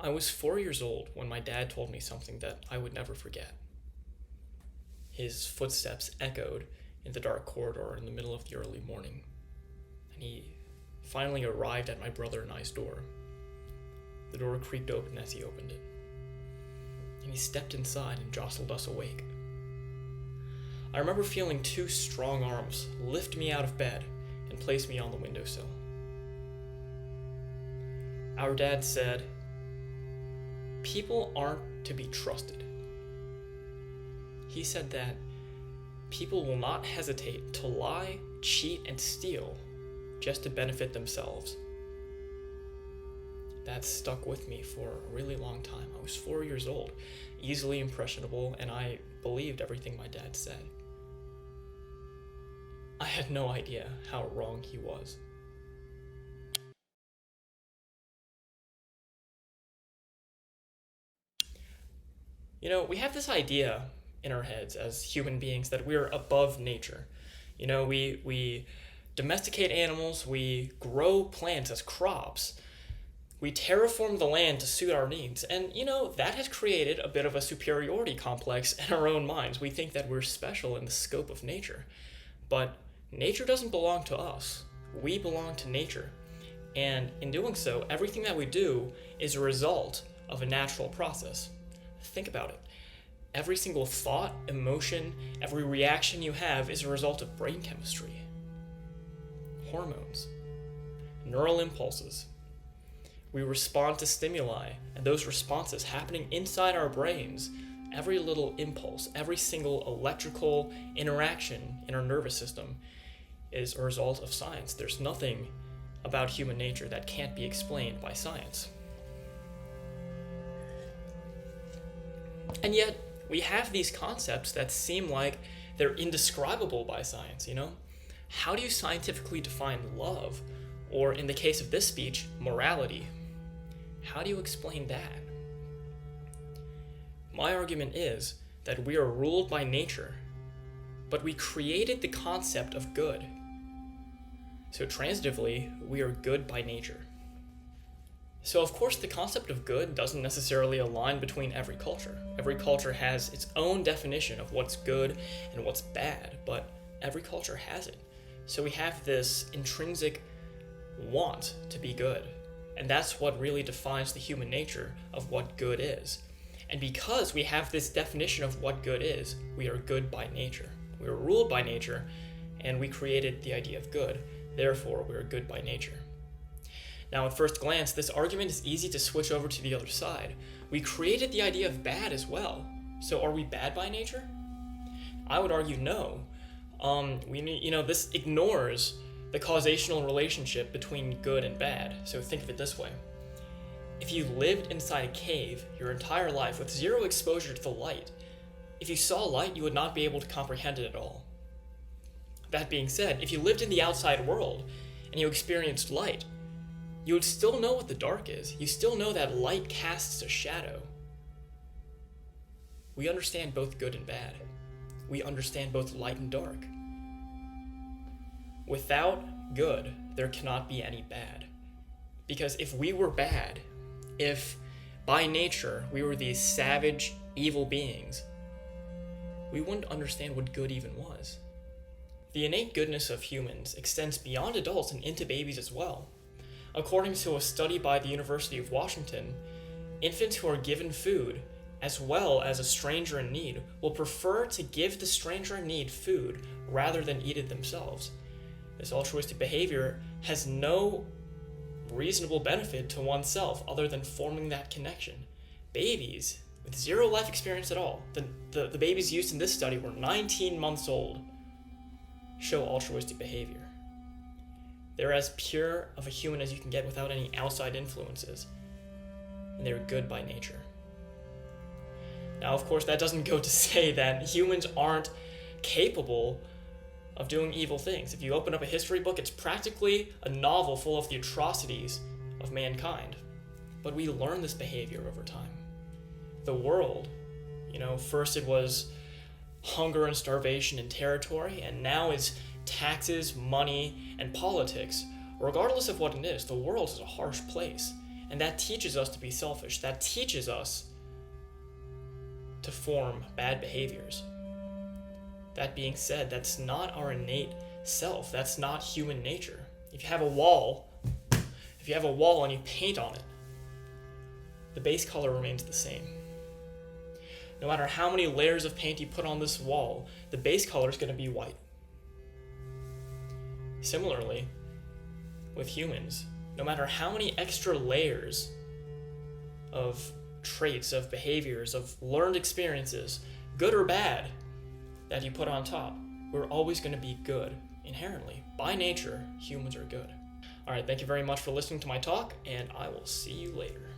I was 4 years old when my dad told me something that I would never forget. His footsteps echoed in the dark corridor in the middle of the early morning, and he finally arrived at my brother and I's door. The door creaked open as he opened it, and he stepped inside and jostled us awake. I remember feeling two strong arms lift me out of bed and place me on the windowsill. Our dad said, "People aren't to be trusted." He said that people will not hesitate to lie, cheat, and steal just to benefit themselves. That stuck with me for a really long time. I was 4 years old, easily impressionable, and I believed everything my dad said. I had no idea how wrong he was. We have this idea in our heads as human beings that we're above nature. We domesticate animals, we grow plants as crops, we terraform the land to suit our needs, and that has created a bit of a superiority complex in our own minds. We think that we're special in the scope of nature, but nature doesn't belong to us. We belong to nature, and in doing so, everything that we do is a result of a natural process. Think about it. Every single thought, emotion, every reaction you have is a result of brain chemistry, hormones, neural impulses. We respond to stimuli, and those responses happening inside our brains, every little impulse, every single electrical interaction in our nervous system is a result of science. There's nothing about human nature that can't be explained by science. And yet, we have these concepts that seem like they're indescribable by science, How do you scientifically define love? Or in the case of this speech, morality? How do you explain that? My argument is that we are ruled by nature, but we created the concept of good. So transitively, we are good by nature. So of course the concept of good doesn't necessarily align between every culture. Every culture has its own definition of what's good and what's bad, but every culture has it. So we have this intrinsic want to be good, and that's what really defines the human nature of what good is. And because we have this definition of what good is, we are good by nature. We are ruled by nature, and we created the idea of good. Therefore, we are good by nature. Now, at first glance, this argument is easy to switch over to the other side. We created the idea of bad as well. So are we bad by nature? I would argue no. This ignores the causational relationship between good and bad. So think of it this way. If you lived inside a cave your entire life with zero exposure to the light, if you saw light, you would not be able to comprehend it at all. That being said, if you lived in the outside world and you experienced light, you would still know what the dark is. You still know that light casts a shadow. We understand both good and bad. We understand both light and dark. Without good, there cannot be any bad. Because if we were bad, if by nature we were these savage, evil beings, we wouldn't understand what good even was. The innate goodness of humans extends beyond adults and into babies as well. According to a study by the University of Washington, infants who are given food, as well as a stranger in need, will prefer to give the stranger in need food rather than eat it themselves. This altruistic behavior has no reasonable benefit to oneself other than forming that connection. Babies with zero life experience at all, the babies used in this study were 19 months old, show altruistic behavior. They're as pure of a human as you can get without any outside influences, and they're good by nature. Now, of course, that doesn't go to say that humans aren't capable of doing evil things. If you open up a history book, it's practically a novel full of the atrocities of mankind. But we learn this behavior over time. The world, first it was hunger and starvation and territory, and now it's taxes, money, and politics. Regardless of what it is, the world is a harsh place, And that teaches us to be selfish. That teaches us to form bad behaviors. That being said, that's not our innate self. That's not human nature. If you have a wall and you paint on it, the base color remains the same. No matter how many layers of paint you put on this wall, the base color is going to be white. Similarly, with humans, no matter how many extra layers of traits, of behaviors, of learned experiences, good or bad, that you put on top, we're always going to be good inherently. By nature, humans are good. All right, thank you very much for listening to my talk, and I will see you later.